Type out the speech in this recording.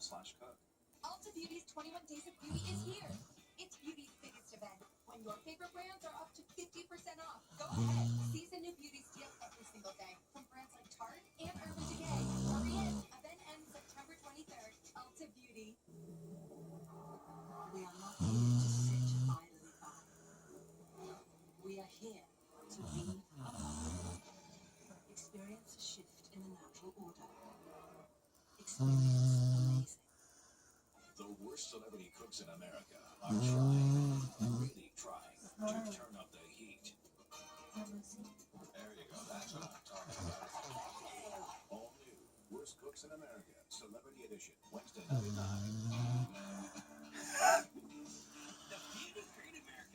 Slash cut. Ulta Beauty's 21 Days of Beauty is here. It's beauty's biggest event. When your favorite brands are up to 50% off. Go ahead, seize a new beauty steal every single day. From brands like Tarte and Urban Decay. Hurry in. Event ends September 23rd. Ulta Beauty. We are not here to sit idly by. We are here to lead a path. Experience a shift in the natural order. Experience amazing. The worst celebrity cooks in America are trying, really trying, to turn up the